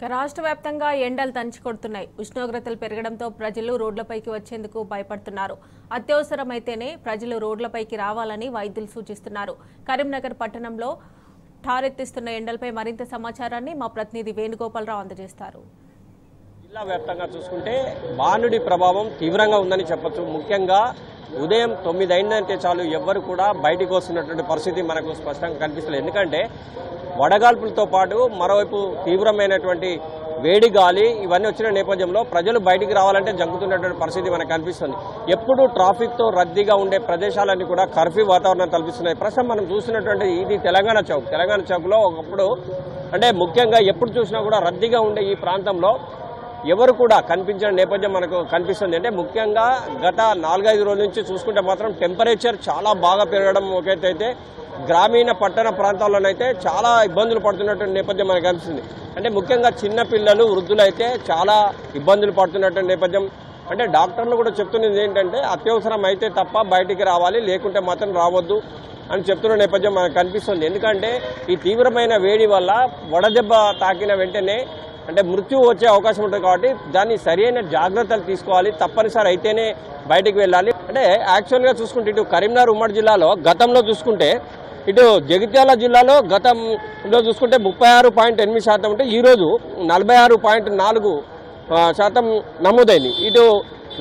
రాష్ట్ర వ్యాప్తంగా ఎండలు దంచుకొడుతున్నాయి. ఉష్ణోగ్రతలు పెరగడంతో ప్రజలు రోడ్లపైకి వచ్చేందుకు భయపడుతున్నారు. అత్యవసరమైతేనే ప్రజలు రోడ్లపైకి రావాలని వైద్యులు సూచిస్తున్నారు. కరీంనగర్ పట్టణంలో ఠారెత్తిస్తున్న ఎండలపై మరింత సమాచారాన్ని మా ప్రతినిధి వేణుగోపాలరావు అందజేస్తారు. జిల్లా వ్యాప్తంగా చూసుకుంటే బాణుడి ప్రభావం తీవ్రంగా ఉందని చెప్పొచ్చు. ముఖ్యంగా ఉదయం 9 అయిందంటే చాలు ఎవ్వరు కూడా బయటికి వస్తున్నటువంటి పరిస్థితి మనకు స్పష్టంగా కనిపిస్తుంది. ఎందుకంటే వడగాల్పులతో పాటు మరోవైపు తీవ్రమైనటువంటి వేడి గాలి ఇవన్నీ వచ్చిన నేపథ్యంలో ప్రజలు బయటికి రావాలంటే జంకుతున్నటువంటి పరిస్థితి మనకు కనిపిస్తుంది. ఎప్పుడు ట్రాఫిక్తో రద్దీగా ఉండే ప్రదేశాలన్నీ కూడా కర్ఫ్యూ వాతావరణం కల్పిస్తున్నాయి. ప్రస్తుతం మనం చూసినటువంటి ఇది తెలంగాణ చౌక్లో ఒకప్పుడు అంటే ముఖ్యంగా ఎప్పుడు చూసినా కూడా రద్దీగా ఉండే ఈ ప్రాంతంలో ఎవరు కూడా కనిపించిన నేపథ్యం మనకు కనిపిస్తుంది. అంటే ముఖ్యంగా గత 4-5 రోజుల నుంచి చూసుకుంటే మాత్రం టెంపరేచర్ చాలా బాగా పెరగడం ఒకటైతే గ్రామీణ పట్టణ ప్రాంతాల్లోనైతే చాలా ఇబ్బందులు పడుతున్నటువంటి నేపథ్యం మనకు కనిపిస్తుంది. అంటే ముఖ్యంగా చిన్నపిల్లలు వృద్ధులు అయితే చాలా ఇబ్బందులు పడుతున్నటువంటి నేపథ్యం. అంటే డాక్టర్లు కూడా చెప్తున్నది ఏంటంటే అత్యవసరం అయితే తప్ప బయటికి రావాలి, లేకుంటే మాత్రం రావద్దు అని చెప్తున్న నేపథ్యం మనకు కనిపిస్తుంది. ఎందుకంటే ఈ తీవ్రమైన వేడి వల్ల వడదెబ్బ తాకిన వెంటనే అంటే మృత్యు వచ్చే అవకాశం ఉంటుంది. కాబట్టి దాన్ని సరైన జాగ్రత్తలు తీసుకోవాలి, తప్పనిసరి అయితేనే బయటికి వెళ్ళాలి. అంటే యాక్చువల్గా చూసుకుంటే ఇటు కరీంనగర్ ఉమ్మడి జిల్లాలో గతంలో చూసుకుంటే ఇటు జగిత్యాల జిల్లాలో గతంలో చూసుకుంటే 36.8% ఉంటే ఈరోజు 46.4% నమోదైంది. ఇటు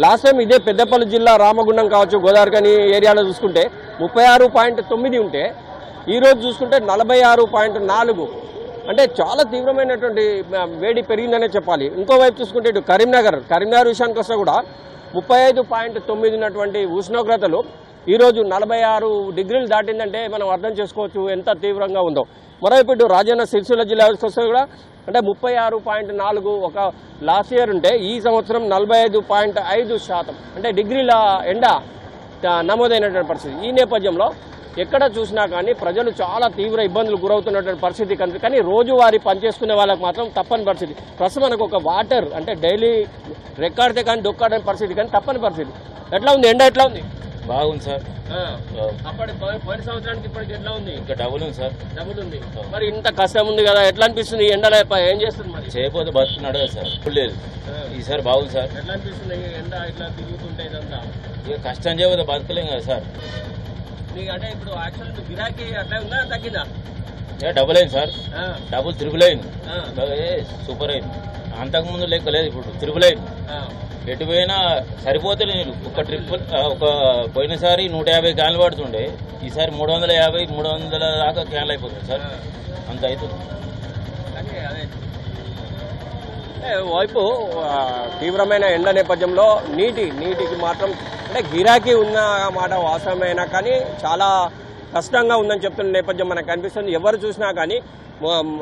లాస్ట్ టైం ఇదే పెద్దపల్లి జిల్లా రామగుండం కావచ్చు, గోదావరిఖని ఏరియాలో చూసుకుంటే 36.9 ఉంటే ఈరోజు చూసుకుంటే 46.4. అంటే చాలా తీవ్రమైనటువంటి వేడి పెరిగిందనే చెప్పాలి. ఇంకోవైపు చూసుకుంటే ఇటు కరీంనగర్ విషయానికి వస్తే కూడా 35.9 ఉన్నటువంటి ఉష్ణోగ్రతలు ఈరోజు 46 డిగ్రీలు దాటిందంటే మనం అర్థం చేసుకోవచ్చు ఎంత తీవ్రంగా ఉందో. మరోవైపు ఇటు రాజన్న సిరిసిల్ల జిల్లా వస్తే కూడా అంటే 36.4 ఒక లాస్ట్ ఇయర్ ఉంటే ఈ సంవత్సరం 45.5% అంటే డిగ్రీల ఎండ నమోదైనటువంటి పరిస్థితి. ఈ నేపథ్యంలో ఎక్కడ చూసినా కానీ ప్రజలు చాలా తీవ్ర ఇబ్బందులు గురవుతున్నటువంటి పరిస్థితి కనుక కానీ రోజువారీ పనిచేసుకునే వాళ్ళకి మాత్రం తప్పని పరిస్థితి. ప్రస్తుతం మనకు ఒక వాటర్ అంటే డైలీ రెక్కాడితే కానీ దొక్కాడని పరిస్థితి కానీ తప్పని పరిస్థితి. ఎట్లా ఉంది ఎండ? ఎట్లా ఉంది? బాగుంది సార్. పోయిన సంవత్సరానికి ఇప్పటికి ఎట్లా ఉంది? ఇంకా డబుల్ ఉంది సార్. డబుల్ ఉంది. మరి ఇంత కష్టం ఉంది కదా, ఎట్లా అనిపిస్తుంది? ఎండలో ఏం చేస్తుంది మరి? చేయకపోతే బతుకున్నాడు కదా సార్. లేదు ఈసారి బాగుంది సార్. ఎట్లా అనిపిస్తుంది ఎండ ఇట్లా తిరుగుతుంటే ఇదంతా? ఇక కష్టం చేయకపోతే బతకలేం కదా సార్. అంటే ఇప్పుడు యాక్చువల్ గిరాకీ అట్లా ఉందా, తగ్గిందా? డబుల్ అయింది సార్. డబుల్ త్రిబుల్ అయింది. సూపర్ అయింది. అంతకుముందు లెక్క లేదు, ఇప్పుడు త్రిబుల్ అయింది. ఎటు పోయినా సరిపోతే నేను ఒక ట్రిప్ ఒక పోయినసారి 150 క్యాన్లు పడుతుండే, ఈసారి 350-300 దాకా క్యాన్లు అయిపోతుంది సార్. అంత అవుతుంది. వైపు తీవ్రమైన ఎండ నేపథ్యంలో నీటికి మాత్రం అంటే గిరాకీ ఉన్న మాట వాస్తవమైనా కానీ చాలా కష్టంగా ఉందని చెప్తున్న నేపథ్యం మనకు కనిపిస్తుంది. ఎవరు చూసినా కానీ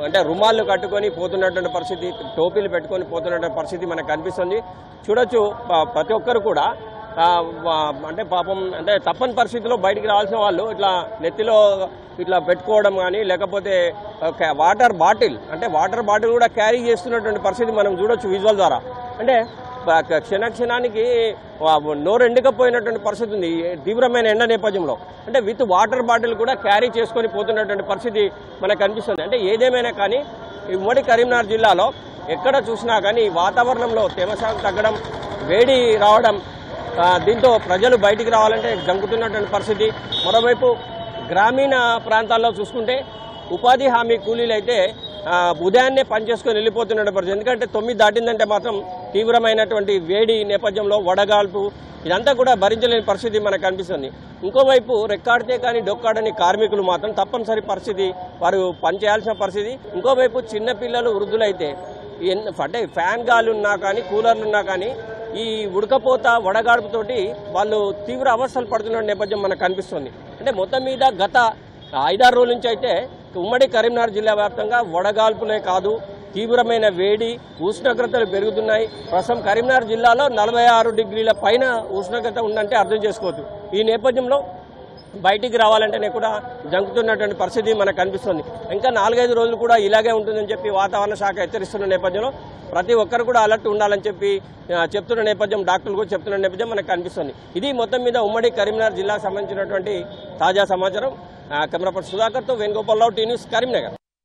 అంటే రుమాళ్ళు కట్టుకొని పోతున్నటువంటి పరిస్థితి, టోపీలు పెట్టుకొని పోతున్నటువంటి పరిస్థితి మనకు కనిపిస్తుంది. చూడొచ్చు ప్రతి ఒక్కరు కూడా అంటే పాపం అంటే తప్పని పరిస్థితిలో బయటికి రావాల్సిన వాళ్ళు ఇట్లా నెత్తిలో ఇట్లా పెట్టుకోవడం కానీ లేకపోతే వాటర్ బాటిల్ కూడా క్యారీ చేస్తున్నటువంటి పరిస్థితి మనం చూడొచ్చు విజువల్ ద్వారా. అంటే క్షణానికి నోరు ఎండకపోయినటువంటి పరిస్థితి ఉంది తీవ్రమైన ఎండ నేపథ్యంలో. అంటే విత్ వాటర్ బాటిల్ కూడా క్యారీ చేసుకొని పోతున్నటువంటి పరిస్థితి మనకు కనిపిస్తుంది. అంటే ఏదేమైనా కానీ ఉమ్మడి కరీంనగర్ జిల్లాలో ఎక్కడ చూసినా కానీ వాతావరణంలో తేమ శాతం తగ్గడం, వేడి రావడం, దీంతో ప్రజలు బయటికి రావాలంటే జంకుతున్నటువంటి పరిస్థితి. మరోవైపు గ్రామీణ ప్రాంతాల్లో చూసుకుంటే ఉపాధి హామీ కూలీలు అయితే ఉదయాన్నే పనిచేసుకొని వెళ్ళిపోతున్న పరిస్థితి. ఎందుకంటే 9 దాటిందంటే మాత్రం తీవ్రమైనటువంటి వేడి నేపథ్యంలో వడగాల్పు ఇదంతా కూడా భరించలేని పరిస్థితి మనకు కనిపిస్తుంది. ఇంకోవైపు రెక్కాడితే కానీ డొక్కాడని కార్మికులు మాత్రం తప్పనిసరి పరిస్థితి, వారు పనిచేయాల్సిన పరిస్థితి. ఇంకోవైపు చిన్నపిల్లలు వృద్ధులైతే అంటే ఫ్యాన్ గాలి ఉన్నా కానీ కూలర్లు ఉన్నా కానీ ఈ ఉడకపోత వడగాడుపుతోటి వాళ్ళు తీవ్ర అవస్థలు పడుతున్న నేపథ్యం మనకు కనిపిస్తుంది. అంటే మొత్తం మీద గత 5-6 రోజుల నుంచి అయితే ఉమ్మడి కరీంనగర్ జిల్లా వ్యాప్తంగా వడగాల్పులే కాదు తీవ్రమైన వేడి, ఉష్ణోగ్రతలు పెరుగుతున్నాయి. ప్రస్తుతం కరీంనగర్ జిల్లాలో 46 డిగ్రీల పైన ఉష్ణోగ్రత ఉందంటే అర్థం చేసుకోవచ్చు. ఈ నేపథ్యంలో బయటికి రావాలంటేనే కూడా జంకుతున్నటువంటి పరిస్థితి మనకు కనిపిస్తుంది. ఇంకా 4-5 రోజులు కూడా ఇలాగే ఉంటుందని చెప్పి వాతావరణ శాఖ హెచ్చరిస్తున్న నేపథ్యంలో ప్రతి ఒక్కరు కూడా అలర్ట్ ఉండాలని చెప్పి చెప్తున్న నేపథ్యం, డాక్టర్లు కూడా చెప్తున్న నేపథ్యం మనకు కనిపిస్తుంది. ఇది మొత్తం మీద ఉమ్మడి కరీంనగర్ జిల్లాకు సంబంధించినటువంటి తాజా సమాచారం. కెమెరా పర్సన్ సుధాకర్తో వేణుగోపాలరావు, టీ న్యూస్, కరీంనగర్.